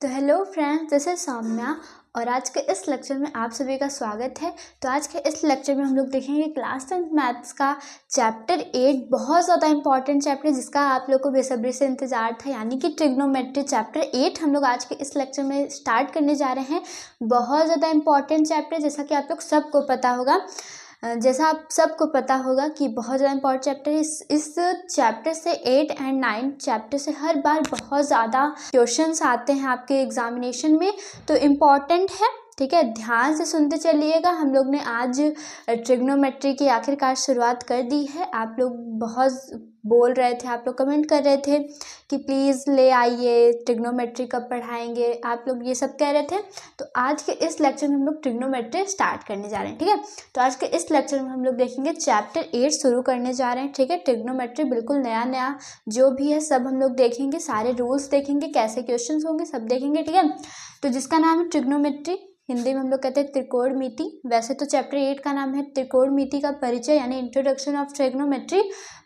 तो hello friends, this is Saumya और आज के इस लेक्चर में आप सभी का स्वागत है। तो आज के इस लेक्चर में हम लोग देखेंगे क्लास 10 मैथ्स का चैप्टर 8, बहुत ज़्यादा इंपॉर्टेंट चैप्टर जिसका आप लोग को बेसब्री से इंतजार था, यानी कि ट्रिग्नोमेट्री चैप्टर 8 हम लोग आज के इस लेक्चर में स्टार्ट करने जा रहे हैं। बहुत ज़्यादा इंपॉर्टेंट चैप्टर, जैसा कि आप लोग सबको पता होगा कि बहुत ज़्यादा इंपॉर्टेंट चैप्टर है। इस चैप्टर से 8 एंड 9 चैप्टर से हर बार बहुत ज़्यादा क्वेश्चंस आते हैं आपके एग्जामिनेशन में, तो इम्पॉर्टेंट है। ठीक है, ध्यान से सुनते चलिएगा। हम लोग ने आज ट्रिग्नोमेट्री की आखिरकार शुरुआत कर दी है। आप लोग बहुत बोल रहे थे, आप लोग कमेंट कर रहे थे कि प्लीज़ ले आइए, ट्रिग्नोमेट्री कब पढ़ाएंगे, आप लोग ये सब कह रहे थे। तो आज के इस लेक्चर में हम लोग ट्रिग्नोमेट्री स्टार्ट करने जा रहे हैं। ठीक है, तो आज के इस लेक्चर में हम लोग देखेंगे चैप्टर 8 शुरू करने जा रहे हैं। ठीक है, ट्रिग्नोमेट्री बिल्कुल नया जो भी है सब हम लोग देखेंगे, सारे रूल्स देखेंगे, कैसे क्वेश्चन होंगे सब देखेंगे। ठीक है, तो जिसका नाम है ट्रिग्नोमेट्री, हिंदी में हम लोग कहते हैं त्रिकोणमिति। वैसे तो चैप्टर 8 का नाम है त्रिकोणमिति का परिचय, यानी इंट्रोडक्शन ऑफ ट्रिग्नोमेट्री,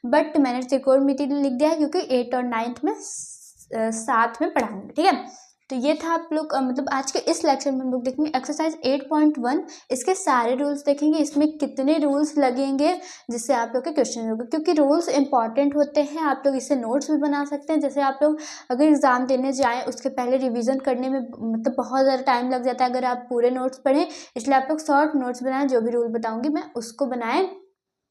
बट मैंने त्रिकोणमिति लिख दिया है क्योंकि 8 और 9th में साथ में पढ़ाएंगे। ठीक है, तो ये था आप लोग आज के इस लेक्चर में हम लोग देखेंगे एक्सरसाइज 8.1, इसके सारे रूल्स देखेंगे, इसमें कितने रूल्स लगेंगे जिससे आप लोग के क्वेश्चन होंगे, क्योंकि रूल्स इंपॉर्टेंट होते हैं। आप लोग इससे नोट्स भी बना सकते हैं। जैसे आप लोग अगर एग्ज़ाम देने जाएँ उसके पहले रिवीजन करने में बहुत ज़्यादा टाइम लग जाता है अगर आप पूरे नोट्स पढ़ें, इसलिए आप लोग शॉर्ट नोट्स बनाएं। जो भी रूल बताऊँगी मैं उसको बनाएं।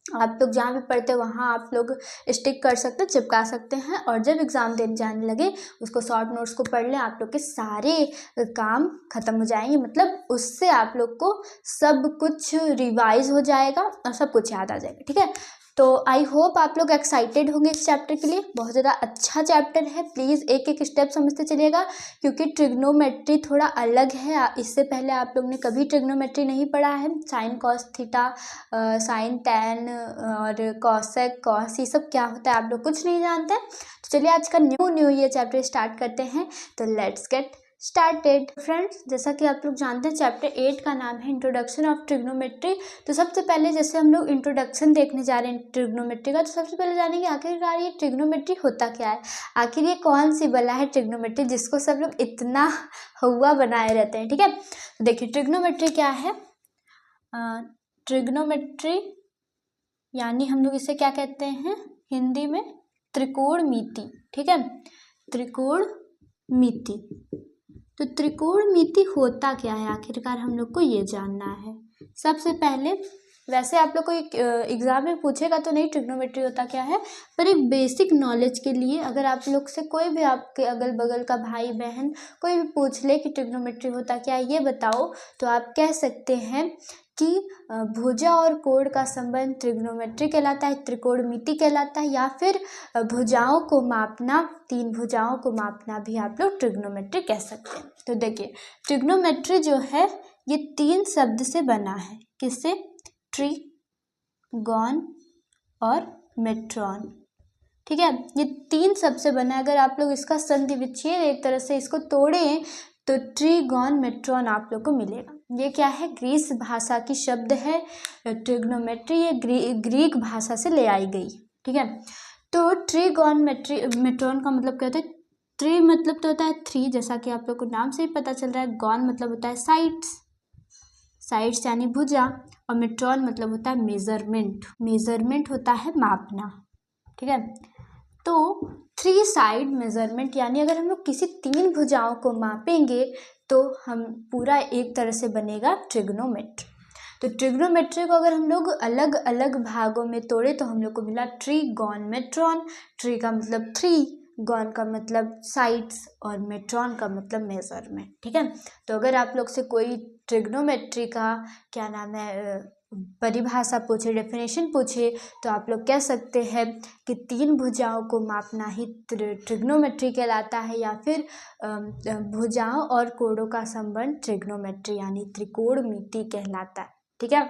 आप लोग जहाँ भी पढ़ते हैं वहाँ आप लोग स्टिक कर सकते हैं, चिपका सकते हैं, और जब एग्ज़ाम देने जाने लगे उसको शॉर्ट नोट्स को पढ़ लें। आप लोग के सारे काम ख़त्म हो जाएंगे, उससे आप लोग को सब कुछ रिवाइज हो जाएगा और सब कुछ याद आ जाएगा। ठीक है, तो आई होप आप लोग एक्साइटेड होंगे इस चैप्टर के लिए। बहुत ज़्यादा अच्छा चैप्टर है, प्लीज़ एक एक स्टेप समझते चलिएगा, क्योंकि ट्रिग्नोमेट्री थोड़ा अलग है। इससे पहले आप लोग ने कभी ट्रिग्नोमेट्री नहीं पढ़ा है। Sine cos theta, sign tan और कॉसेक कॉस, ये सब क्या होता है आप लोग कुछ नहीं जानते। तो चलिए आज का न्यू ये चैप्टर स्टार्ट करते हैं। तो लेट्स गेट स्टार्टेड। फ्रेंड्स, जैसा कि आप लोग जानते हैं चैप्टर 8 का नाम है इंट्रोडक्शन ऑफ ट्रिग्नोमेट्री। तो सबसे पहले जैसे हम लोग इंट्रोडक्शन देखने जा रहे हैं ट्रिग्नोमेट्री का, तो सबसे पहले जानेंगे आखिरकार ये ट्रिग्नोमेट्री होता क्या है, आखिर ये कौन सी बला है ट्रिग्नोमेट्री जिसको सब लोग इतना हुआ बनाए रहते हैं। ठीक है, तो देखिए ट्रिग्नोमेट्री क्या है। ट्रिग्नोमेट्री यानी हम लोग इसे क्या कहते हैं हिंदी में, त्रिकोणमिति। ठीक है, त्रिकोणमिति। तो त्रिकोणमिति होता क्या है आखिरकार हम लोग को ये जानना है। सबसे पहले वैसे आप लोग को एक एग्ज़ाम में पूछेगा तो नहीं ट्रिग्नोमेट्री होता क्या है, पर एक बेसिक नॉलेज के लिए अगर आप लोग से कोई भी आपके अगल बगल का भाई बहन कोई भी पूछ ले कि ट्रिग्नोमेट्री होता क्या है ये बताओ, तो आप कह सकते हैं कि भुजा और कोण का संबंध ट्रिग्नोमेट्री कहलाता है, त्रिकोणमिति कहलाता है, या फिर भुजाओं को मापना, 3 भुजाओं को मापना भी आप लोग ट्रिग्नोमेट्री कह सकते हैं। तो देखिए ट्रिग्नोमेट्री जो है ये 3 शब्द से बना है। किससे? ट्री, गॉन और मेट्रॉन। ठीक है, ये 3 शब्द से बना है। अगर आप लोग इसका संधि विच्छेद एक तरह से इसको तोड़ें तो ट्रीगॉन मेट्रॉन आप लोग को मिलेगा। ये क्या है? ग्रीस भाषा की शब्द है ट्रिग्नोमेट्री, ये ग्रीक भाषा से ले आई गई। ठीक है, तो ट्रीगॉन मेट्रॉन का मतलब क्या होता है? ट्री मतलब तो होता है 3, जैसा कि आप लोग को नाम से ही पता चल रहा है। गॉन मतलब होता है साइड्स यानी भुजा, और मेट्रॉन मतलब होता है मेजरमेंट होता है मापना। ठीक है, तो 3 साइड मेजरमेंट, यानी अगर हम लोग किसी 3 भुजाओं को मापेंगे तो हम पूरा एक तरह से बनेगा ट्रिग्नोमेट्री। तो ट्रिग्नोमेट्री को अगर हम लोग अलग अलग भागों में तोड़े तो हम लोग को मिला ट्रीगॉन मेट्रॉन। ट्री का मतलब 3, गॉन का मतलब साइड्स और मेट्रॉन का मतलब मेजरमेंट। ठीक है, तो अगर आप लोग से कोई ट्रिग्नोमेट्री का क्या नाम है परिभाषा पूछे, डेफिनेशन पूछे, तो आप लोग कह सकते हैं कि 3 भुजाओं को मापना ही ट्रिग्नोमेट्री कहलाता है, या फिर भुजाओं और कोणों का संबंध ट्रिग्नोमेट्री यानी त्रिकोणमिति कहलाता है। ठीक है,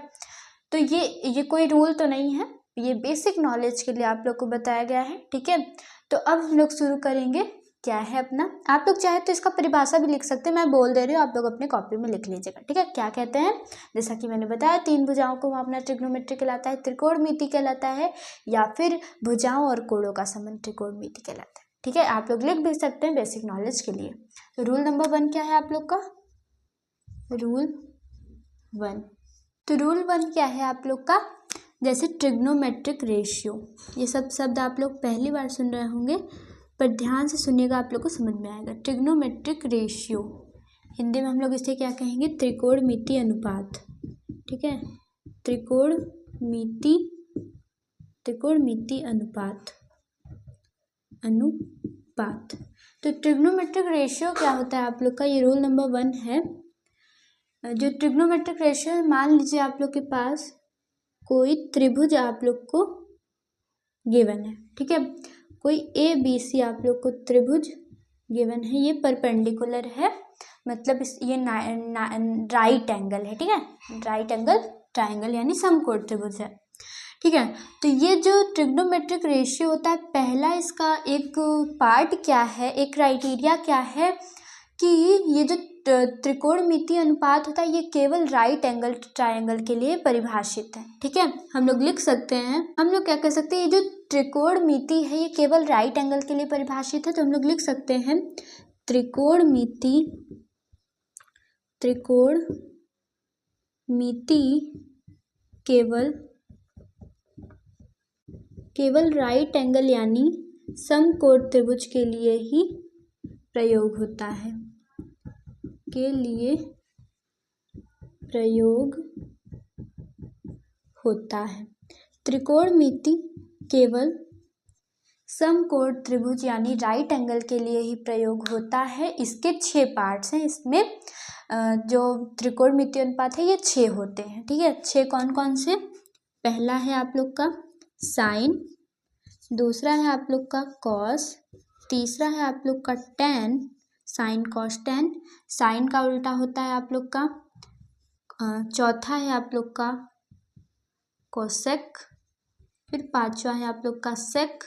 तो ये कोई रूल तो नहीं है, ये बेसिक नॉलेज के लिए आप लोग को बताया गया है। ठीक है, तो अब हम लोग शुरू करेंगे क्या है अपना। आप लोग चाहे तो इसका परिभाषा भी लिख सकते हैं, मैं बोल दे रही हूँ, आप लोग अपने कॉपी में लिख लीजिएगा। ठीक है, क्या कहते हैं? जैसा कि मैंने बताया 3 भुजाओं को मापना ट्रिग्नोमेट्री कहलाता है, त्रिकोणमिति कहलाता है, या फिर भुजाओं और कोणों का संबंध त्रिकोणमिति कहलाता है। ठीक है, आप लोग लिख भी सकते हैं बेसिक नॉलेज के लिए। तो रूल नंबर 1 क्या है आप लोग का? रूल 1, तो रूल 1 क्या है आप लोग का? जैसे ट्रिग्नोमेट्रिक रेशियो, ये सब शब्द आप लोग पहली बार सुन रहे होंगे, पर ध्यान से सुनिएगा, आप लोग को समझ में आएगा। ट्रिग्नोमेट्रिक रेशियो हिंदी में हम लोग इसे क्या कहेंगे? त्रिकोणमितीय अनुपात। ठीक है, त्रिकोणमितीय अनुपात। तो ट्रिग्नोमेट्रिक रेशियो क्या होता है आप लोग का? ये रूल नंबर 1 है। जो ट्रिग्नोमेट्रिक रेशियो है, मान लीजिए आप लोग के पास कोई त्रिभुज आप लोग को गिवन है। ठीक है, कोई ABC आप लोग को त्रिभुज गिवन है, ये परपेंडिकुलर है, मतलब ये राइट एंगल है। ठीक है, राइट एंगल ट्राइंगल यानी समकोण त्रिभुज है। ठीक है, तो ये जो ट्रिग्नोमेट्रिक रेशियो होता है, पहला इसका एक पार्ट क्या है, एक क्राइटेरिया क्या है कि ये जो त्रिकोणमितीय अनुपात होता है, ये केवल राइट एंगल ट्राइंगल के लिए परिभाषित है। ठीक है, हम लोग लिख सकते हैं, हम लोग क्या कह सकते हैं, ये जो त्रिकोणमिति है ये केवल राइट एंगल के लिए परिभाषित है। तो हम लोग लिख सकते हैं त्रिकोणमिति केवल राइट एंगल यानी समकोण त्रिभुज के लिए ही प्रयोग होता है, त्रिकोणमिति केवल समकोण त्रिभुज यानी राइट एंगल के लिए ही प्रयोग होता है। इसके 6 पार्ट्स हैं, इसमें जो त्रिकोणमितीय अनुपात है ये 6 होते हैं। ठीक है, 6 कौन कौन से? पहला है आप लोग का साइन, दूसरा है आप लोग का कॉस, तीसरा है आप लोग का tan, sine cos tan, sine का उल्टा होता है आप लोग का, चौथा है आप लोग का कोसेक, फिर पांचवा है आप लोग का सेक,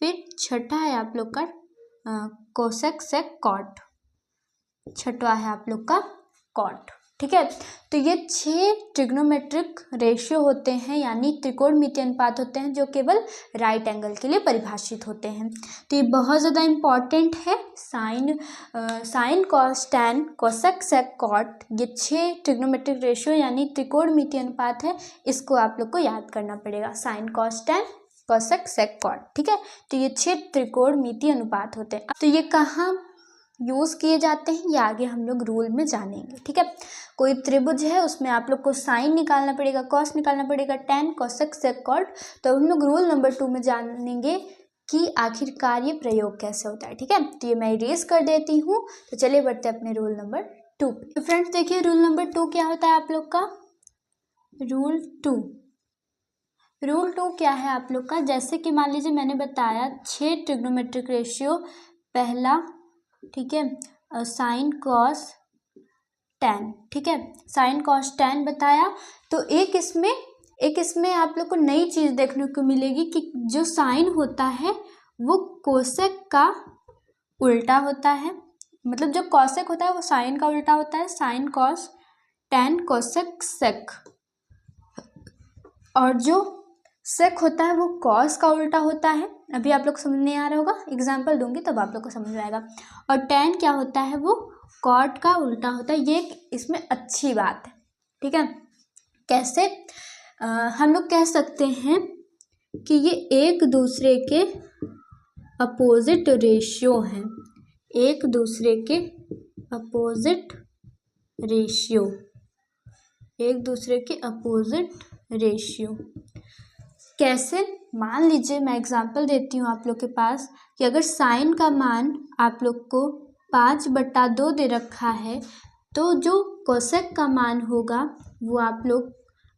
फिर छठा है आप लोग का कोसेक सेक कॉट, छठवा है आप लोग का कॉट। ठीक है, तो ये 6 ट्रिग्नोमेट्रिक रेशियो होते हैं, यानी त्रिकोणमितीय अनुपात होते हैं, जो केवल राइट एंगल के लिए परिभाषित होते हैं। तो ये बहुत ज़्यादा इम्पॉर्टेंट है। Sine cos tan cosec sec cot, ये 6 ट्रिग्नोमेट्रिक रेशियो यानी त्रिकोणमितीय अनुपात है, इसको आप लोग को याद करना पड़ेगा। Sine cos tan cosec sec cot. ठीक है, तो ये 6 त्रिकोणमितीय अनुपात होते हैं। तो ये कहाँ यूज़ किए जाते हैं ये आगे हम लोग रूल में जानेंगे। ठीक है, कोई त्रिभुज है, उसमें आप लोग को साइन निकालना पड़ेगा, कॉस निकालना पड़ेगा, टैन कोसेक सेक कॉट। तो हम लोग रूल नंबर 2 में जानेंगे कि आखिरकार ये प्रयोग कैसे होता है। ठीक है, तो ये मैं इरेज कर देती हूँ। तो चलिए बढ़ते हैं अपने रूल नंबर 2 पे। तो फ्रेंड्स देखिए, रूल नंबर 2 क्या होता है आप लोग का? रूल 2 क्या है आप लोग का? जैसे कि मान लीजिए मैंने बताया 6 ट्रिग्नोमेट्रिक रेशियो, पहला, ठीक है, साइन कॉस टैन। ठीक है, साइन कॉस टैन बताया। तो एक इसमें आप लोग को नई चीज़ देखने को मिलेगी कि जो साइन होता है वो कोसेक का उल्टा होता है, मतलब जो कोसेक होता है वो साइन का उल्टा होता है, sine cos tan cosec sec, और जो सेक होता है वो कॉस का उल्टा होता है। अभी आप लोग को समझ नहीं आ रहा होगा, एग्जाम्पल दूंगी तब आप लोग को समझ में आएगा। और टैन क्या होता है? वो कॉट का उल्टा होता है। ये इसमें अच्छी बात है। ठीक है, कैसे? हम लोग कह सकते हैं कि ये एक दूसरे के अपोजिट रेशियो हैं, एक दूसरे के अपोजिट रेशियो। कैसे? मान लीजिए मैं एग्जांपल देती हूँ आप लोग के पास कि अगर साइन का मान आप लोग को 5/2 दे रखा है, तो जो कोसेक का मान होगा वो आप लोग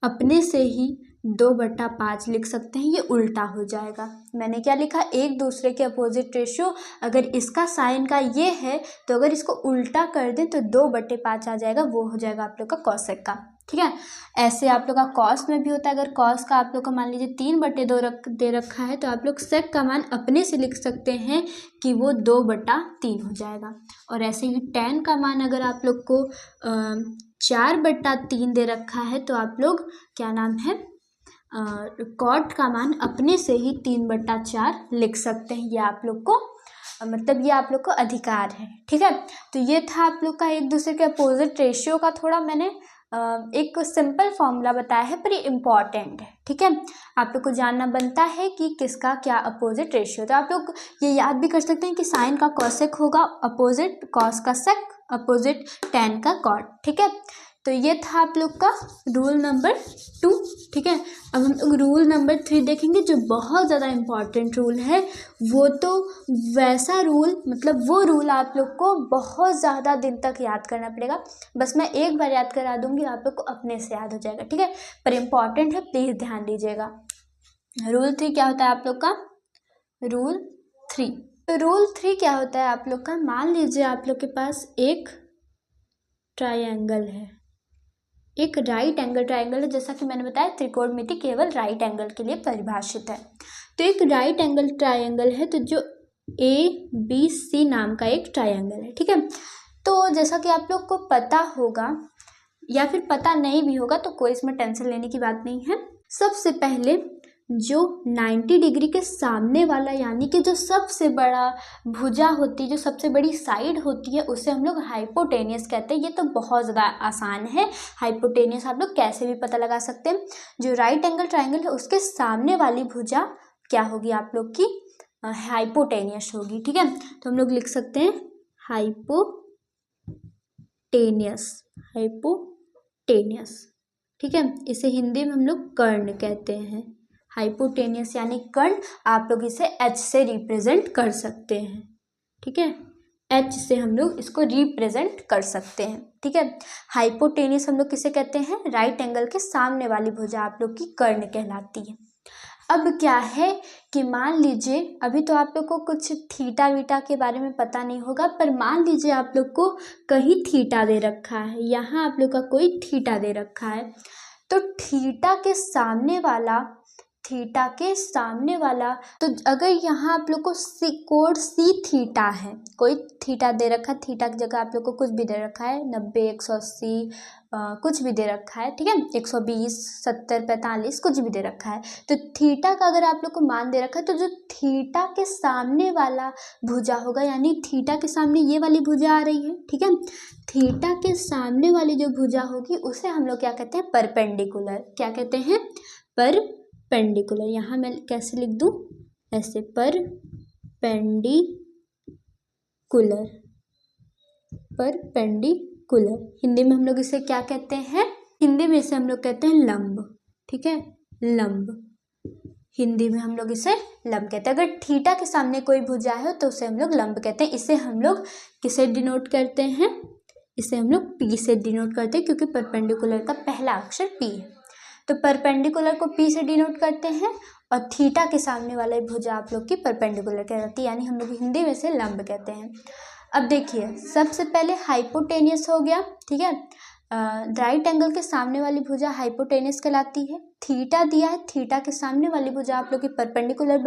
अपने से ही 2/5 लिख सकते हैं। ये उल्टा हो जाएगा। मैंने क्या लिखा? एक दूसरे के अपोजिट रेशियो। अगर इसका साइन का ये है तो अगर इसको उल्टा कर दें तो 2/5 आ जाएगा, वो हो जाएगा आप लोग का कोसेक का। ठीक है, ऐसे आप लोग का कॉस में भी होता है। अगर कॉस का आप लोग का मान लीजिए 3/2 दे रखा है तो आप लोग सेक का मान अपने से लिख सकते हैं कि वो 2/3 हो जाएगा। और ऐसे ही टैन का मान अगर आप लोग को 4/3 दे रखा है तो आप लोग क्या नाम है, कॉट का मान अपने से ही 3/4 लिख सकते हैं। ये आप लोग को मतलब ये आप लोग को अधिकार है। ठीक है, तो ये था आप लोग का एक दूसरे के अपोजिट रेशियो का थोड़ा मैंने एक सिंपल फॉर्मूला बताया है, पर ये इम्पॉर्टेंट है। ठीक है, आप लोग को जानना बनता है कि किसका क्या अपोजिट रेशियो। तो आप लोग ये याद भी कर सकते हैं कि साइन का कॉसेक होगा अपोजिट कॉस का सेक, अपोजिट टैन का कॉट। ठीक है, तो ये था आप लोग का रूल नंबर 2। ठीक है, अब हम लोग रूल नंबर 3 देखेंगे, जो बहुत ज़्यादा इम्पॉर्टेंट रूल है। वो तो वैसा रूल, मतलब वो रूल आप लोग को बहुत ज़्यादा दिन तक याद करना पड़ेगा। बस मैं एक बार याद करा दूंगी, आप लोग को अपने से याद हो जाएगा। ठीक है, पर इम्पॉर्टेंट है, प्लीज़ ध्यान दीजिएगा। रूल 3 क्या होता है आप लोग का? रूल 3, तो रूल 3 क्या होता है आप लोग का? मान लीजिए आप लोग के पास एक ट्रायंगल है, एक राइट एंगल ट्रायंगल है। जैसा कि मैंने बताया, त्रिकोणमिति केवल राइट एंगल के लिए परिभाषित है। तो एक राइट एंगल ट्रायंगल है, तो जो ABC नाम का एक ट्रायंगल है। ठीक है, तो जैसा कि आप लोग को पता होगा या फिर पता नहीं भी होगा, तो कोई इसमें टेंशन लेने की बात नहीं है। सबसे पहले जो 90 डिग्री के सामने वाला, यानी कि जो सबसे बड़ा भुजा होती है, जो सबसे बड़ी साइड होती है, उसे हम लोग हाइपोटेनियस कहते हैं। ये तो बहुत ज़्यादा आसान है, हाइपोटेनियस आप लोग कैसे भी पता लगा सकते हैं। जो राइट एंगल ट्रायंगल है, उसके सामने वाली भुजा क्या होगी आप लोग की? हाइपोटेनियस होगी। ठीक है, तो हम लोग लिख सकते हैं हाइपोटेनियस, हाइपोटेनियस। ठीक है, इसे हिंदी में हम लोग कर्ण कहते हैं। हाइपोटेनियस यानी कर्ण, आप लोग इसे H से रिप्रेजेंट कर सकते हैं। ठीक है, H से हम लोग इसको रिप्रेजेंट कर सकते हैं। ठीक है, हाइपोटेनियस हम लोग किसे कहते हैं? राइट एंगल के सामने वाली भुजा आप लोग की कर्ण कहलाती है। अब क्या है कि मान लीजिए, अभी तो आप लोग को कुछ थीटा वीटा के बारे में पता नहीं होगा, पर मान लीजिए आप लोग को कहीं थीटा दे रखा है, यहाँ आप लोग का कोई थीटा दे रखा है, तो थीटा के सामने वाला, तो अगर यहाँ आप लोग को कोण सी थीटा है, कोई थीटा दे रखा है, थीटा की जगह आप लोग को कुछ भी दे रखा है, 90, 180, कुछ भी दे रखा है। ठीक है, 120, 70, 45 कुछ भी दे रखा है। तो थीटा का अगर आप लोग को मान दे रखा है, तो जो थीटा के सामने वाला भुजा होगा, यानी थीटा के सामने ये वाली भुजा आ रही है। ठीक है, थीटा के सामने वाली जो भुजा होगी, उसे हम लोग क्या कहते हैं? परपेंडिकुलर। क्या कहते हैं? परपेंडिकुलर। यहाँ मैं कैसे लिख दूं? ऐसे, परपेंडिकुलर, परपेंडिकुलर। हिंदी में हम लोग इसे क्या कहते हैं? हिंदी में इसे हम लोग कहते हैं लंब। ठीक है, लंब, हिंदी में हम लोग इसे लंब कहते हैं। अगर थीटा के सामने कोई भुजा है तो उसे हम लोग लंब कहते हैं। इसे हम लोग किसे डिनोट करते हैं? इसे हम लोग P से डिनोट करते हैं, क्योंकि परपेंडिकुलर का पहला अक्षर P है। तो परपेंडिकुलर को P से डिनोट करते हैं, और थीटा के सामने वाला भुजा आप लोग की परपेंडिकुलर कहलाती है, यानी हम लोग हिंदी में से लंब कहते हैं। अब देखिए, सबसे पहले हाइपोटेनियस हो गया। ठीक है, राइट एंगल के सामने वाली भुजा हाइपोटेनियस कहलाती है। थीटा दिया है, थीटा के सामने वाली भुजा आप लोग की परपेंडिकुलर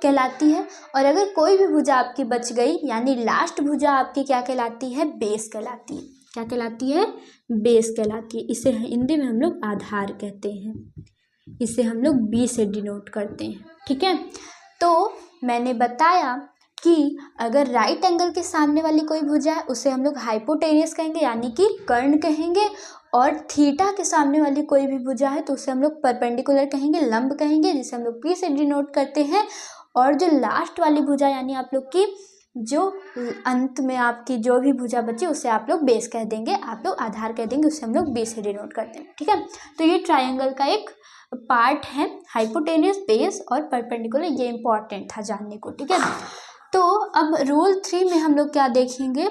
कहलाती है। और अगर कोई भी भुजा आपकी बच गई, यानी लास्ट भुजा आपकी क्या कहलाती है? बेस कहलाती है। क्या कहलाती है? बेस कहलाती है। इसे हिंदी में हम लोग आधार कहते हैं। इसे हम लोग B से डिनोट करते हैं। ठीक है, तो मैंने बताया कि अगर राइट एंगल के सामने वाली कोई भुजा है, उसे हम लोग हाइपोटेनियस कहेंगे, यानी कि कर्ण कहेंगे। और थीटा के सामने वाली कोई भी भुजा है तो उसे हम लोग परपेंडिकुलर कहेंगे, लंब कहेंगे, जिसे हम लोग P से डिनोट करते हैं। और जो लास्ट वाली भुजा, यानी आप लोग की जो अंत में आपकी जो भी भुजा बची, उसे आप लोग बेस कह देंगे, आप लोग आधार कह देंगे, उसे हम लोग B से डिनोट करते हैं। ठीक है, तो ये ट्रायंगल का एक पार्ट है, हाइपोटेनियस, बेस और परपेंडिकुलर। ये इंपॉर्टेंट था जानने को। ठीक है, तो अब रूल 3 में हम लोग क्या देखेंगे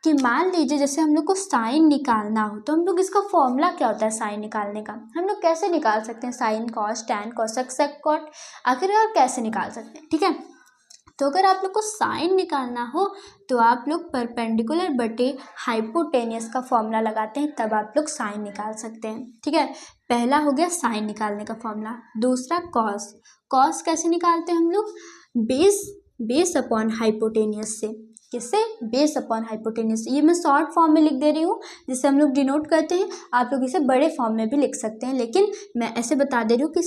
कि मान लीजिए जैसे हम लोग को साइन निकालना हो, तो हम लोग इसका फॉर्मूला क्या होता है साइन निकालने का? हम लोग कैसे निकाल सकते हैं? Sign, cos, tan, cosec, sec, cot, आखिर और कैसे निकाल सकते हैं? ठीक है, तो अगर आप लोग को साइन निकालना हो तो आप लोग परपेंडिकुलर बटे हाइपोटेनियस का फॉर्मूला लगाते हैं, तब आप लोग साइन निकाल सकते हैं। ठीक है, पहला हो गया साइन निकालने का फॉर्मूला। दूसरा कॉस, कॉस कैसे निकालते हैं हम लोग? बेस अपॉन हाइपोटेनियस से। किससे, बेस अपॉन हाइपोटेन्यूज। ये मैं शॉर्ट फॉर्म में लिख दे रही हूँ जिसे हम लोग डिनोट करते हैं, आप लोग इसे बड़े फॉर्म में भी लिख सकते हैं, लेकिन मैं ऐसे बता दे रही हूँ कि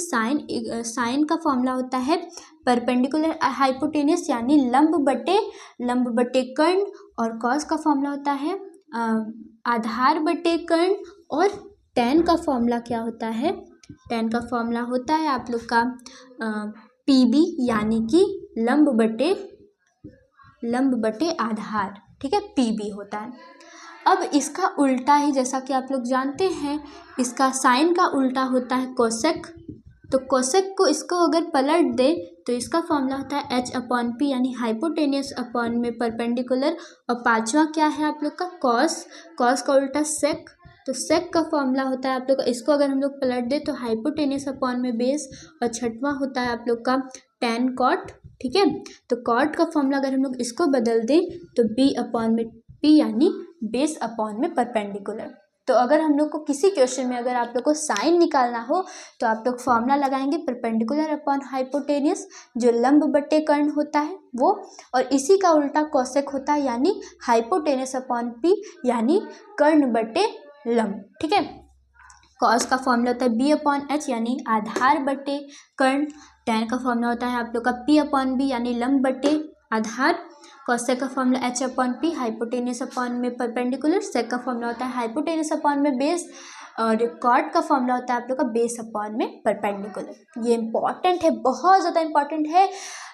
साइन का फॉर्मूला होता है परपेंडिकुलर हाइपोटेन्यूज यानी लंब बटे कर्ण, और कॉस का फॉर्मूला होता है आधार बटे कर्ण, और टेन का फॉर्मूला क्या होता है, टेन का फॉर्मूला होता है आप लोग का पीबी यानी कि लंब बटे आधार, ठीक है, पीबी होता है। अब इसका उल्टा ही, जैसा कि आप लोग जानते हैं, इसका साइन का उल्टा होता है कोसेक। तो कोसेक को इसको अगर पलट दे तो इसका फॉर्मूला होता है एच अपॉन पी यानी हाइपोटेनियस अपॉन में परपेंडिकुलर, और पांचवा क्या है आप लोग का कॉस का उल्टा सेक। तो सेक का फॉर्मूला होता है आप लोग का, इसको अगर हम लोग पलट दे तो हाइपोटेनियस अपॉन में बेस, और छठवां होता है आप लोग का टेन कॉट, ठीक है। तो कॉट का फॉर्मूला अगर हम लोग इसको बदल दें तो बी अपॉन में पी यानी बेस अपॉन में परपेंडिकुलर। तो अगर हम लोग को किसी क्वेश्चन में अगर आप लोग को साइन निकालना हो तो आप लोग फॉर्मूला लगाएंगे परपेंडिकुलर अपॉन हाइपोटेनियस, जो लंब बटे कर्ण होता है वो, और इसी का उल्टा कोसेक होता है यानी हाइपोटेनियस अपॉन पी यानी कर्ण बटे लंब, ठीक है। कॉस का फॉर्मूला होता है बी अपॉन एच यानी आधार बटे कर्ण, टेन का फॉर्मूला होता है आप लोग का पी अपॉन बी यानी लंब बटे आधार, कॉसेक का formula H upon P hypotenuse upon में परपेंडिकुलर, सेक का फॉर्मूला होता है हाइपोटेनियस अपॉन में बेस, और कॉट का फॉर्मूला होता है आप लोग का बेस अपॉन में परपेंडिकुलर। ये इंपॉर्टेंट है, बहुत ज़्यादा इंपॉर्टेंट है।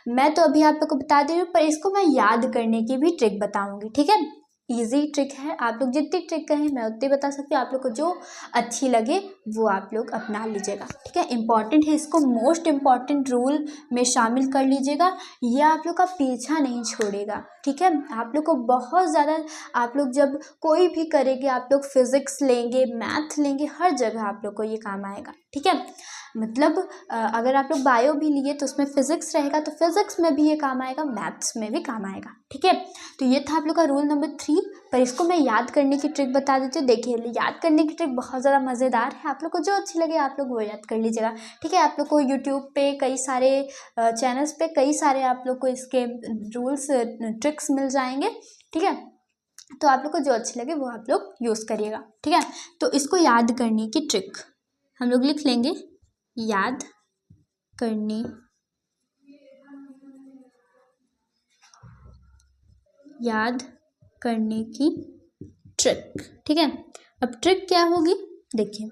मैं तो अभी आप लोग को बता दे रही हूँ, पर इसको मैं याद करने की भी ट्रिक बताऊँगी, ठीक है। इजी ट्रिक है, आप लोग जितनी ट्रिक कहें मैं उतनी बता सकती हूँ, आप लोग को जो अच्छी लगे वो आप लोग अपना लीजिएगा, ठीक है। इंपॉर्टेंट है, इसको मोस्ट इम्पॉर्टेंट रूल में शामिल कर लीजिएगा, ये आप लोग का पीछा नहीं छोड़ेगा, ठीक है। आप लोग को बहुत ज़्यादा, आप लोग जब कोई भी करेंगे, आप लोग फिजिक्स लेंगे, मैथ लेंगे, हर जगह आप लोग को ये काम आएगा, ठीक है। मतलब अगर आप लोग बायो भी लिए तो उसमें फिजिक्स रहेगा, तो फिजिक्स में भी ये काम आएगा, मैथ्स में भी काम आएगा, ठीक है। तो ये था आप लोग का रूल नंबर 3, पर इसको मैं याद करने की ट्रिक बता देती हूँ। देखिए, याद करने की ट्रिक बहुत ज़्यादा मज़ेदार है, आप लोग को जो अच्छी लगे आप लोग वो याद कर लीजिएगा, ठीक है। आप लोग को यूट्यूब पे कई सारे चैनल्स पे कई सारे आप लोग को इसके रूल्स ट्रिक्स मिल जाएंगे, ठीक है। तो आप लोग को जो अच्छी लगे वो आप लोग यूज़ करिएगा, ठीक है। तो इसको याद करने की ट्रिक हम लोग लिख लेंगे, याद करने की ट्रिक, ठीक है। अब ट्रिक क्या होगी, देखिए,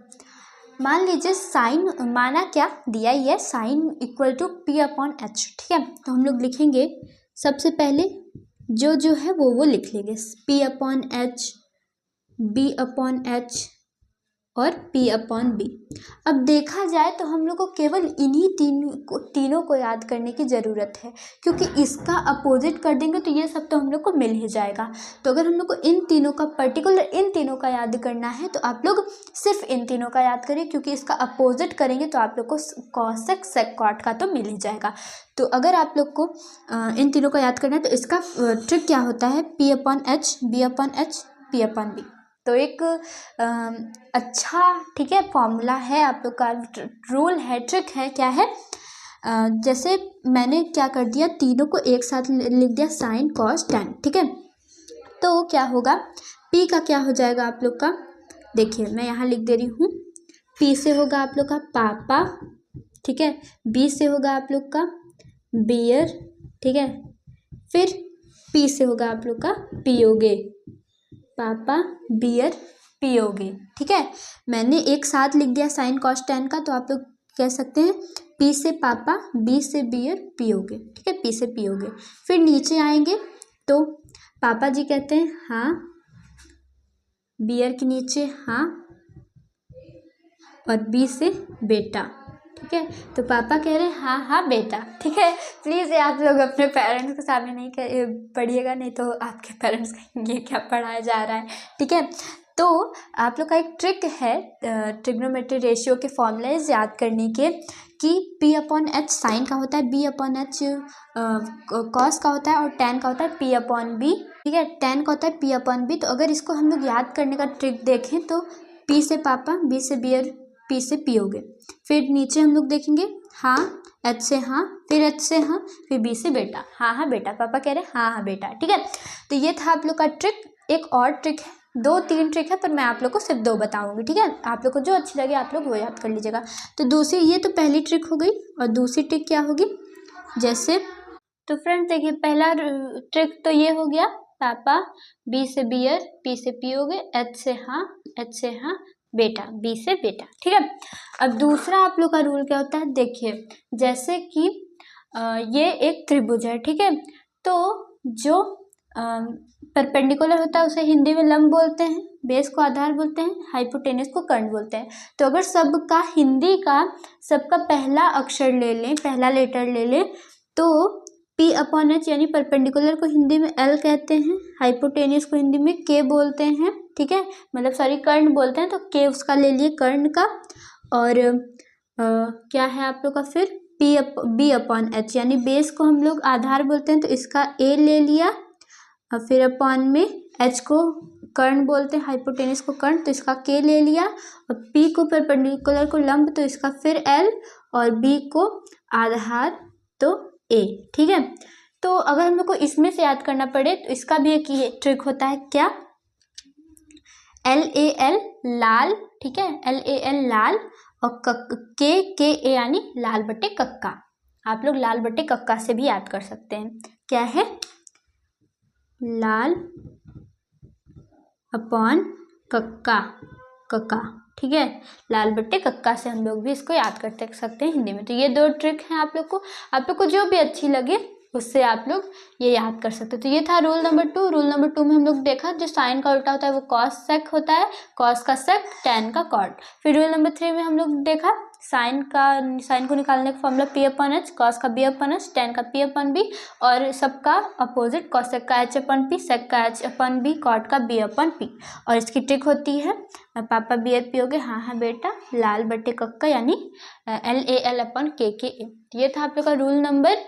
मान लीजिए साइन, माना क्या दिया, ये sine equal to p upon h, ठीक है। तो हम लोग लिखेंगे सबसे पहले जो है वो लिख लेंगे, p upon h, b upon h और P अपॉन बी। अब देखा जाए तो हम लोग को केवल इन्हीं तीनों को याद करने की ज़रूरत है, क्योंकि इसका अपोजिट कर देंगे तो ये सब तो हम लोग को मिल ही जाएगा। तो अगर हम लोग को इन तीनों का पर्टिकुलर इन तीनों का याद करना है तो आप लोग सिर्फ इन तीनों का याद करिए, क्योंकि इसका अपोजिट करेंगे तो आप लोग को कॉसेक सेक कॉट का तो मिल ही जाएगा। तो अगर आप लोग को इन तीनों का याद करना है तो इसका ट्रिक क्या होता है, P upon h, b upon h, P upon b. तो एक अच्छा, ठीक है, फॉर्मूला है आप लोग का, रूल है, ट्रिक है, क्या है, जैसे मैंने क्या कर दिया, तीनों को एक साथ लिख दिया, साइन कॉस टेन, ठीक है। तो क्या होगा, पी का क्या हो जाएगा आप लोग का, देखिए मैं यहाँ लिख दे रही हूँ, पी से होगा आप लोग का पापा, ठीक है, बी से होगा आप लोग का बियर, ठीक है, फिर पी से होगा आप लोग का पियोगे, पापा बियर पियोगे, ठीक है। मैंने एक साथ लिख दिया साइन कॉस टेन का, तो आप लोग कह सकते हैं पी से पापा, बी से बियर, पियोगे, ठीक है, पी से पियोगे। फिर नीचे आएंगे तो पापा जी कहते हैं हाँ, बियर के नीचे हाँ, और बी से बेटा, ठीक है। तो पापा कह रहे हैं हाँ हाँ बेटा, ठीक है। प्लीज़ ये आप लोग अपने पेरेंट्स के सामने नहीं पढ़िएगा, नहीं तो आपके पेरेंट्स कहेंगे ये क्या पढ़ाया जा रहा है, ठीक है। तो आप लोग का एक ट्रिक है ट्रिग्नोमेट्री रेशियो के फॉर्मूलेज याद करने के, कि P अपॉन एच साइन का होता है, B अपॉन एच कॉस का होता है, और टेन का होता है P अपॉन बी, ठीक है, टेन का होता है P अपॉन बी। तो अगर इसको हम लोग याद करने का ट्रिक देखें तो P से पापा, B से बियर, P से पियोगे। फिर नीचे हम लोग देखेंगे हाँ, एच से हाँ, फिर एच से हाँ, फिर बी से बेटा। हाँ हाँ बेटा, पापा कह रहे हैं हाँ हाँ बेटा, ठीक है। तो ये था आप लोग का ट्रिक। एक और ट्रिक है, 2-3 ट्रिक है, पर मैं आप लोग को सिर्फ 2 बताऊंगी, ठीक है। आप लोग को जो अच्छी लगे आप लोग वो याद कर लीजिएगा। तो दूसरी, ये तो पहली ट्रिक हो गई, और दूसरी ट्रिक क्या होगी, जैसे तो फ्रेंड्स देखिए, पहला ट्रिक तो ये हो गया, पापा, बी से बियर, पी से पियोगे, एच से हाँ, एच से हाँ बेटा, बी से बेटा, ठीक है। अब दूसरा आप लोग का रूल क्या होता है, देखिए जैसे कि ये एक त्रिभुज है, ठीक है। तो जो परपेंडिकुलर होता है उसे हिंदी में लंब बोलते हैं, बेस को आधार बोलते हैं, हाइपोटेनस को कर्ण बोलते हैं। तो अगर सबका हिंदी का सबका पहला अक्षर ले लें, पहला लेटर ले लें, तो P अपॉन एच यानी परपेंडिकुलर को हिंदी में L कहते हैं, हाइपोटेनियस को हिंदी में K बोलते हैं, ठीक है, मतलब सॉरी कर्ण बोलते हैं, तो K उसका ले लिए कर्ण का। और क्या है आप लोग का फिर B अपॉन एच यानी बेस को हम लोग आधार बोलते हैं, तो इसका A ले लिया, और फिर अपॉन में H को कर्ण बोलते हैं, हाइपोटेनियस को कर्ण, तो इसका K ले लिया, और P को परपेंडिकुलर को लंब, तो इसका फिर L, और B को आधार तो A, ठीक है। तो अगर हम लोग को इसमें से याद करना पड़े तो इसका भी एक ट्रिक होता है, क्या, LAL लाल, ठीक है, LAL लाल, और KA यानी लाल बटे कक्का। आप लोग लाल बटे कक्का से भी याद कर सकते हैं, क्या है, लाल अपॉन कक्का, कक्का, ठीक है, लाल बट्टे कक्का से हम लोग भी इसको याद कर सकते हैं हिंदी में। तो ये 2 ट्रिक हैं, आप लोग को जो भी अच्छी लगे उससे आप लोग ये याद कर सकते हैं। तो ये था रूल नंबर 2। रूल नंबर 2 में हम लोग देखा जो साइन का उल्टा होता है वो कॉस सेक होता है, कॉस का सेक, टैन का कॉट। फिर रूल नंबर 3 में हम लोग देखा साइन को निकालने का formula P upon H, cos का B अपॉन एच, टैन का P अपॉन B, और सबका अपोजिट कॉसेक का H अपॉन P, सेक का H अपॉन B, कॉट का B अपॉन P। और इसकी ट्रिक होती है, पापा बियर पियोगे, हाँ हाँ बेटा, लाल बटे कक्का यानी LAL अपॉन KKA। ये था आप लोग का rule number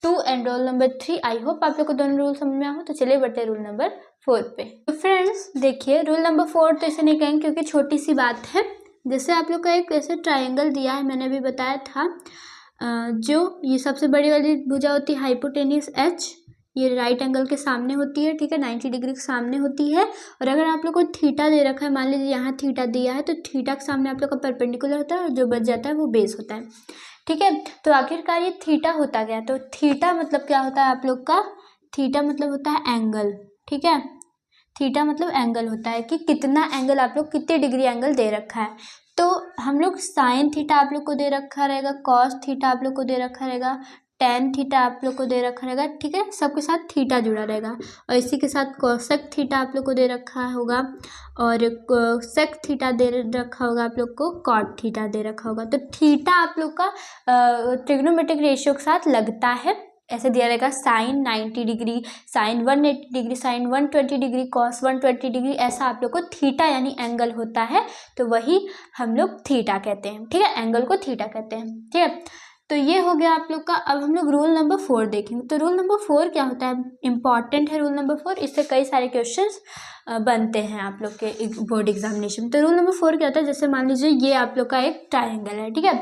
2 and rule number 3। I hope आप लोग को दोनों रूल समझ में आ हो। तो चलिए बढ़ते रूल नंबर 4 पे। तो फ्रेंड्स देखिए, रूल नंबर 4 तो इसे नहीं कहेंगे क्योंकि छोटी सी बात है। जैसे आप लोग का एक ऐसे ट्रायंगल दिया है, मैंने अभी बताया था, जो ये सबसे बड़ी वाली भुजा होती है हाइपोटेनियस H, ये राइट एंगल के सामने होती है, ठीक है, 90 डिग्री के सामने होती है। और अगर आप लोग को थीटा दे रखा है, मान लीजिए यहाँ थीटा दिया है, तो थीटा के सामने आप लोग का परपेंडिकुलर होता है, और जो बच जाता है वो बेस होता है, ठीक है। तो आखिरकार ये थीटा होता गया। तो थीटा मतलब क्या होता है आप लोग का, थीटा मतलब होता है एंगल, ठीक है, थीटा मतलब एंगल होता है कि कितना एंगल आप लोग, कितने डिग्री एंगल दे रखा है। तो हम लोग साइन थीटा आप लोग को दे रखा रहेगा, कॉस थीटा आप लोग को दे रखा रहेगा, टेन थीटा आप लोग को दे रखा रहेगा, ठीक है, सबके साथ थीटा जुड़ा रहेगा। और इसी के साथ कोसेक थीटा आप लोग को दे रखा होगा, और सेक थीटा दे रखा होगा आप लोग को, कॉट थीटा दे रखा होगा। तो थीटा आप लोग का ट्रिग्नोमेट्रिक रेशियो के साथ लगता है, ऐसे दिया रहेगा, sine 90 degree, sine 180 degree, sine 120 degree, cos 120 degree, ऐसा आप लोग को थीटा यानी एंगल होता है, तो वही हम लोग थीटा कहते हैं, ठीक है, एंगल को थीटा कहते हैं, ठीक है। तो ये हो गया आप लोग का। अब हम लोग रूल नंबर 4 देखेंगे। तो रूल नंबर 4 क्या होता है, इंपॉर्टेंट है रूल नंबर 4, इससे कई सारे क्वेश्चंस बनते हैं आप लोग के बोर्ड एग्जामिनेशन में। तो रूल नंबर 4 क्या होता है, जैसे मान लीजिए ये आप लोग का एक ट्रायंगल है, ठीक है।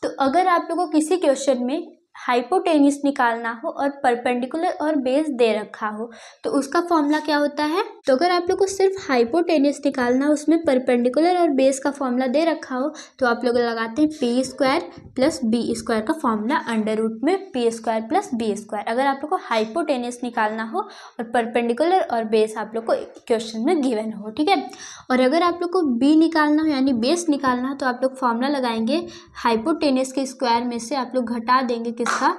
तो अगर आप लोग को किसी क्वेश्चन में हाइपोटेनियस निकालना हो और परपेंडिकुलर और बेस दे रखा हो, तो उसका फॉर्मूला क्या होता है। तो अगर आप लोग को सिर्फ हाइपोटेनियस निकालना हो, उसमें परपेंडिकुलर और बेस का फॉर्मूला दे रखा हो, तो आप लोग लगाते हैं p square plus b square का फॉर्मूला अंडर रूट में p square plus b square, अगर आप लोग को हाइपोटेनियस निकालना हो और परपेंडिकुलर और बेस आप लोग को क्वेश्चन में गिवन हो, ठीक है। और अगर आप लोग को बी निकालना हो यानी बेस निकालना हो, तो आप लोग फॉर्मूला लगाएंगे हाइपोटेनियस के स्क्वायर में से आप लोग घटा देंगे किसका,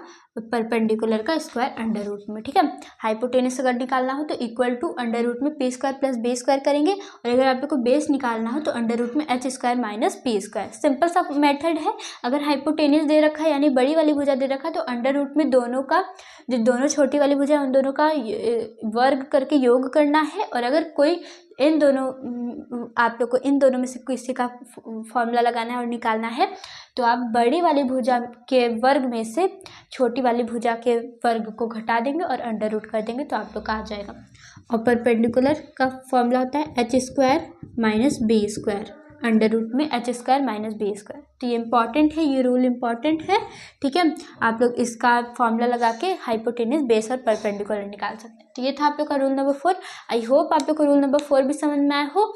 परपेंडिकुलर का स्क्वायर अंडर रूट में, ठीक है। हाइपोटेनियस अगर निकालना हो तो इक्वल टू अंडर रूट में p square plus b square करेंगे, और अगर आप लोग को बेस निकालना हो तो अंडर रूट में H square minus P square. Simple सा मेथड है। अगर हाइपोटेनियस दे रखा है यानी बड़ी वाली भुजा दे रखा है, तो अंडर रूट में दोनों का, जो दोनों छोटी वाली भुजा है उन दोनों का वर्ग करके योग करना है। और अगर कोई इन दोनों, आप लोग को इन दोनों में से किसी का फॉर्मूला लगाना है और निकालना है, तो आप बड़ी वाली भुजा के वर्ग में से छोटी वाली भुजा के वर्ग को घटा देंगे और अंडर रूट कर देंगे, तो आप लोग का आ जाएगा। और परपेंडिकुलर का फॉर्मूला होता है H square minus B square under root में H square minus B square. तो ये इंपॉर्टेंट है, ये रूल इंपॉर्टेंट है, ठीक है। आप लोग इसका फॉर्मूला लगा के हाइपोटेन्यूज, बेस और परपेंडिकुलर निकाल सकते हैं। तो ये था आप लोग का रूल नंबर 4। आई होप आप लोग को रूल नंबर 4 भी समझ में आया हो।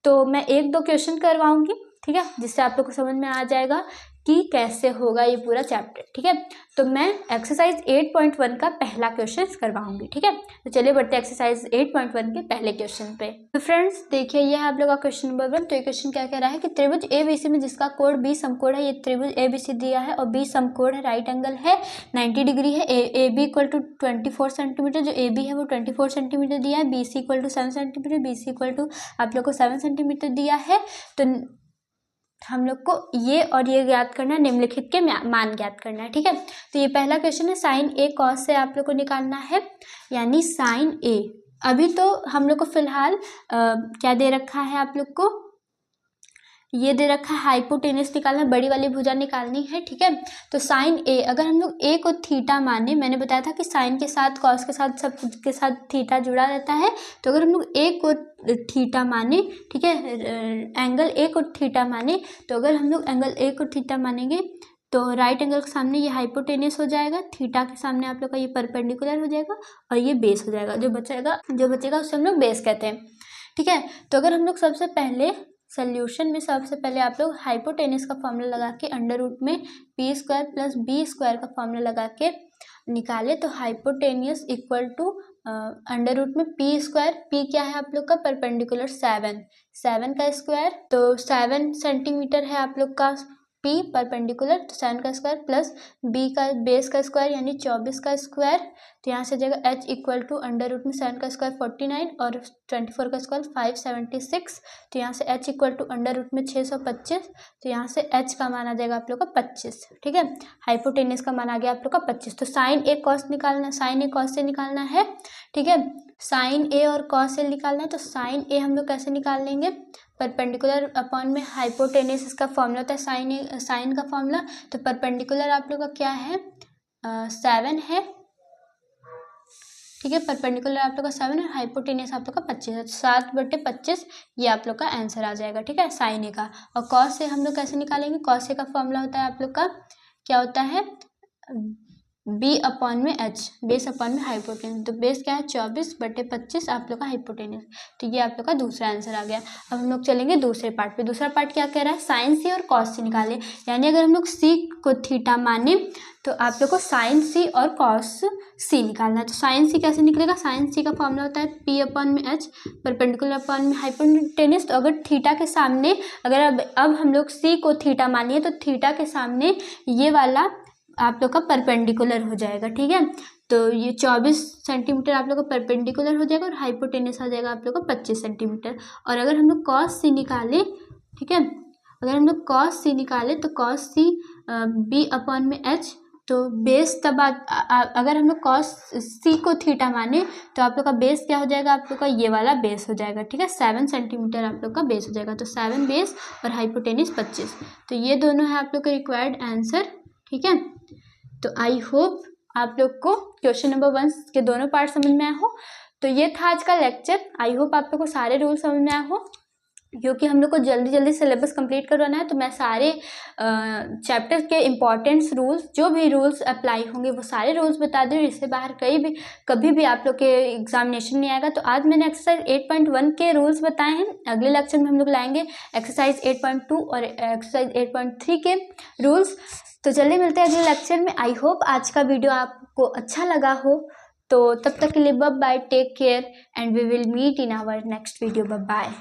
तो मैं 1-2 क्वेश्चन करवाऊंगी, ठीक है, जिससे आप लोग को समझ में आ जाएगा कि कैसे होगा ये पूरा चैप्टर, ठीक है। तो मैं एक्सरसाइज 8.1 का पहला क्वेश्चन करवाऊंगी, ठीक है। तो चलिए बढ़ते हैं एक्सरसाइज 8.1 के पहले क्वेश्चन पे। तो फ्रेंड्स देखिए, ये है आप लोग का क्वेश्चन नंबर 1। तो ये क्वेश्चन क्या कह रहा है कि त्रिभुज ABC में जिसका कोण बी समकोण है, ये त्रिभुज ABC दिया है और बी समकोण है, राइट एंगल है, 90 डिग्री है। AB इक्वल टू 24 सेंटीमीटर, जो AB है वो 24 सेंटीमीटर दिया है। BC equal to 7 centimetre, BC equal to आप लोग को 7 सेंटीमीटर दिया है। तो हम लोग को ये और ये ज्ञात करना है, निम्नलिखित के मान ज्ञात करना है, ठीक है। तो ये पहला क्वेश्चन है, साइन ए कॉस से आप लोग को निकालना है, यानी साइन ए। अभी तो हम लोग को फिलहाल क्या दे रखा है, आप लोग को ये दे रखा है हाइपोटेनस निकालना, बड़ी वाली भुजा निकालनी है, ठीक है। तो साइन ए, अगर हम लोग ए को थीटा माने, मैंने बताया था कि साइन के साथ कॉस के साथ सब के साथ थीटा जुड़ा रहता है। तो अगर हम लोग ए को थीटा माने, ठीक है, एंगल ए को थीटा माने, तो अगर हम लोग एंगल ए को थीटा मानेंगे तो राइट एंगल के सामने ये हाइपोटेनस हो जाएगा, थीटा के सामने आप लोग का ये परपेंडिकुलर हो जाएगा और ये बेस हो जाएगा। जो बचेगा उसे हम लोग बेस कहते हैं, ठीक है। तो अगर हम लोग सबसे पहले सोल्यूशन में सबसे पहले आप लोग हाइपोटेनस का फॉर्मूला लगा के अंडर रूट में p square plus b square का फॉर्मूला लगा के निकाले, तो hypotenuse equal to under root में पी स्क्वायर, पी क्या है आप लोग का परपेंडिकुलर 7 का स्क्वायर, तो 7 सेंटीमीटर है आप लोग का पी परपेंडिकुलर, तो 7 का स्क्वायर प्लस बी का बेस का स्क्वायर यानी 24 का स्क्वायर। तो यहाँ से जाएगा h equal to under root में 7 का स्क्वायर 49 और 24 का स्क्वायर 576। तो यहाँ से h equal to under root में 625। तो यहाँ से एच का मान आ जाएगा आप लोग का 25, ठीक है। हाइपोटेनस का मान आ गया आप लोग का 25। तो साइन ए कॉस निकालना, साइन ए कॉस से निकालना है, ठीक है। साइन ए और कॉस से निकालना है। तो साइन ए हम लोग कैसे निकाल लेंगे, परपेंडिकुलर अपॉन में हाइपोटेनस, इसका फॉर्मूला होता है साइन का फॉर्मूला। तो परपेंडिकुलर आप लोग का क्या है 7 है, ठीक है। परपेंडिकुलर आप लोग का 7 और हाइपोटेनस आप लोग का 25 है, 7/25 ये आप लोग का आंसर आ जाएगा, ठीक है, साइन ए का। और कॉस से हम लोग कैसे निकालेंगे, कॉस ए का फॉर्मूला होता है आप लोग का क्या होता है बी अपॉन में एच, बेस अपॉन में हाइपोटेनस। तो बेस क्या है 24/25 आप लोग का हाइपोटेनस। तो ये आप लोग का दूसरा आंसर आ गया। अब हम लोग चलेंगे दूसरे पार्ट पे। दूसरा पार्ट क्या कह रहा है, साइन सी और कॉस सी निकाले, यानी अगर हम लोग सी को थीटा माने तो आप लोग को साइन सी और कॉस सी निकालना है। तो साइन सी कैसे निकलेगा, साइन सी का फॉर्मूला होता है पी अपॉन में एच परपेंडिकुलर अपॉन में हाइपोटेनस। तो अगर थीटा के सामने, अगर अब हम लोग सी को थीटा मानिए तो थीटा के सामने ये वाला आप लोग का परपेंडिकुलर हो जाएगा, ठीक है। तो ये 24 सेंटीमीटर आप लोग का परपेंडिकुलर हो जाएगा और हाइपोटेनस आ जाएगा आप लोग का 25 सेंटीमीटर। और अगर हम लोग कॉस सी निकाले, ठीक है, अगर हम लोग कॉस सी निकाले तो कॉस सी बी अपॉन में एच, तो बेस तब अगर हम लोग कॉस सी को थीटा माने तो आप लोग का बेस क्या हो जाएगा, आप लोग का ये वाला बेस हो जाएगा, ठीक है। 7 सेंटीमीटर आप लोग का बेस हो जाएगा। तो 7 बेस और हाइपोटेनस 25। तो ये दोनों है आप लोग का रिक्वायर्ड आंसर, ठीक है। तो आई होप आप लोग को क्वेश्चन नंबर 1 के दोनों पार्ट समझ में आया हो। तो ये था आज का लेक्चर। आई होप आप लोग को सारे रूल समझ में आया हो, क्योंकि हम लोग को जल्दी जल्दी सिलेबस कंप्लीट करवाना है। तो मैं सारे चैप्टर के इम्पॉर्टेंट्स रूल्स, जो भी रूल्स अप्लाई होंगे वो सारे रूल्स बता दूँ। इससे बाहर कभी भी आप लोग के एग्जामिनेशन नहीं आएगा। तो आज मैंने एक्सरसाइज 8.1 के रूल्स बताए हैं। अगले लेक्चर में हम लोग लाएंगे एक्सरसाइज 8.2 और एक्सरसाइज 8.3 के रूल्स। तो जल्दी मिलते हैं अगले लेक्चर में। आई होप आज का वीडियो आपको अच्छा लगा हो। तो तब तक के लिए bye bye, take care and we will meet in our next video. Bye bye.